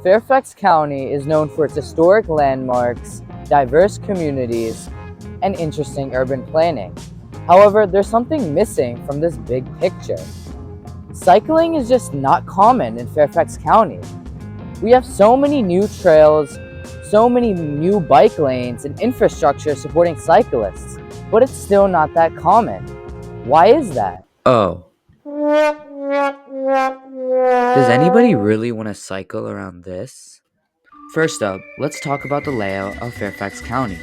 Fairfax County is known for its historic landmarks, diverse communities, and interesting urban planning. However, there's something missing from this big picture. Cycling is just not common in Fairfax County. We have so many new trails, so many new bike lanes, and infrastructure supporting cyclists, but it's still not that common. Why is that? Oh, does anybody really want to cycle around this? First up, let's talk about the layout of Fairfax County.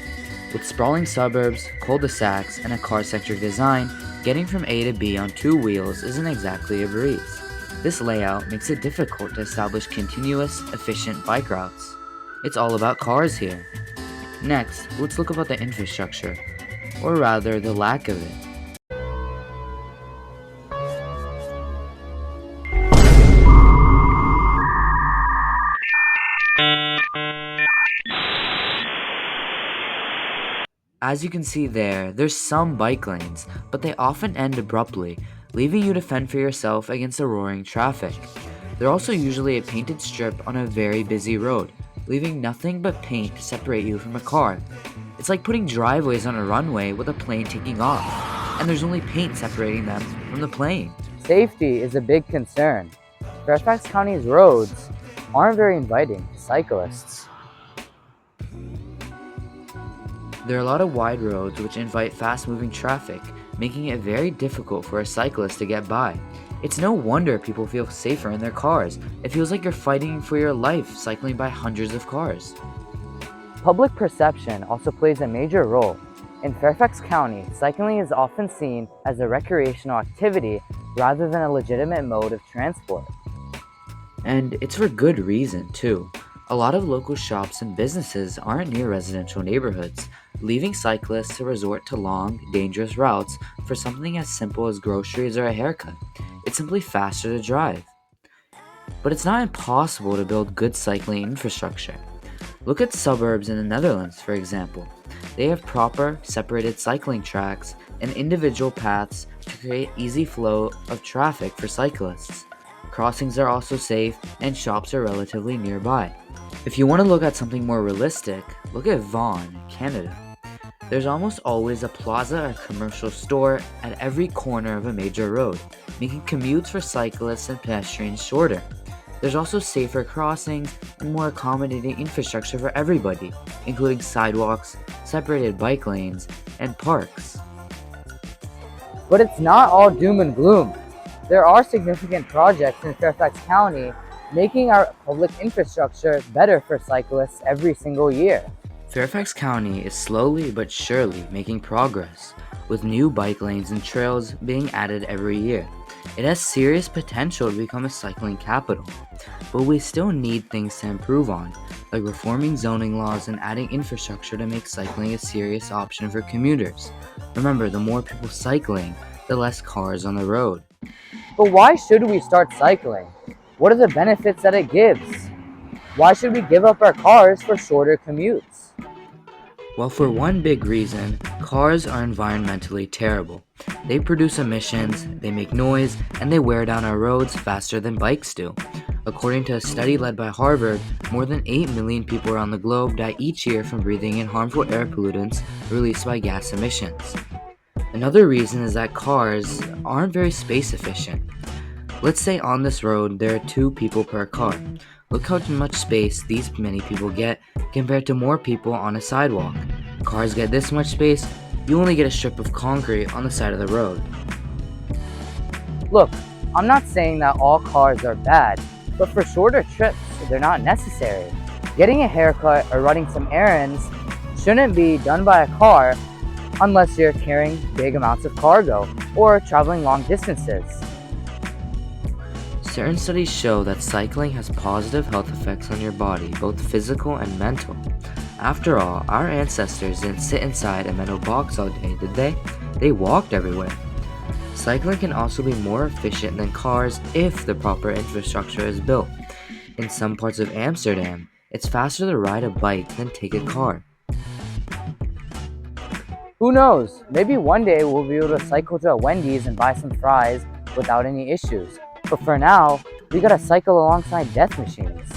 With sprawling suburbs, cul-de-sacs, and a car-centric design, getting from A to B on two wheels isn't exactly a breeze. This layout makes it difficult to establish continuous, efficient bike routes. It's all about cars here. Next, let's look about the infrastructure, or rather the lack of it. As you can see there's some bike lanes, but they often end abruptly, leaving you to fend for yourself against the roaring traffic. They're also usually a painted strip on a very busy road, leaving nothing but paint to separate you from a car. It's like putting driveways on a runway with a plane taking off, and there's only paint separating them from the plane. Safety is a big concern. Fairfax County's roads aren't very inviting to cyclists. There are a lot of wide roads which invite fast-moving traffic, making it very difficult for a cyclist to get by. It's no wonder people feel safer in their cars. It feels like you're fighting for your life cycling by hundreds of cars. Public perception also plays a major role. In Fairfax County, cycling is often seen as a recreational activity rather than a legitimate mode of transport. And it's for good reason, too. A lot of local shops and businesses aren't near residential neighborhoods, leaving cyclists to resort to long, dangerous routes for something as simple as groceries or a haircut. It's simply faster to drive. But it's not impossible to build good cycling infrastructure. Look at suburbs in the Netherlands, for example. They have proper, separated cycling tracks and individual paths to create easy flow of traffic for cyclists. Crossings are also safe, and shops are relatively nearby. If you want to look at something more realistic, look at Vaughan, Canada. There's almost always a plaza or commercial store at every corner of a major road, making commutes for cyclists and pedestrians shorter. There's also safer crossings and more accommodating infrastructure for everybody, including sidewalks, separated bike lanes, and parks. But it's not all doom and gloom. There are significant projects in Fairfax County making our public infrastructure better for cyclists every single year. Fairfax County is slowly but surely making progress, with new bike lanes and trails being added every year. It has serious potential to become a cycling capital, but we still need things to improve on, like reforming zoning laws and adding infrastructure to make cycling a serious option for commuters. Remember, the more people cycling, the less cars on the road. But why should we start cycling? What are the benefits that it gives? Why should we give up our cars for shorter commutes? Well, for one big reason, cars are environmentally terrible. They produce emissions, they make noise, and they wear down our roads faster than bikes do. According to a study led by Harvard, more than 8 million people around the globe die each year from breathing in harmful air pollutants released by gas emissions. Another reason is that cars aren't very space efficient. Let's say on this road there are 2 people per car. Look how much space these many people get compared to more people on a sidewalk. Cars get this much space, you only get a strip of concrete on the side of the road. Look, I'm not saying that all cars are bad, but for shorter trips, they're not necessary. Getting a haircut or running some errands shouldn't be done by a car unless you're carrying big amounts of cargo or traveling long distances. Certain studies show that cycling has positive health effects on your body, both physical and mental. After all, our ancestors didn't sit inside a metal box all day, did they? They walked everywhere. Cycling can also be more efficient than cars if the proper infrastructure is built. In some parts of Amsterdam, it's faster to ride a bike than take a car. Who knows? Maybe one day we'll be able to cycle to a Wendy's and buy some fries without any issues. But for now, we gotta cycle alongside death machines.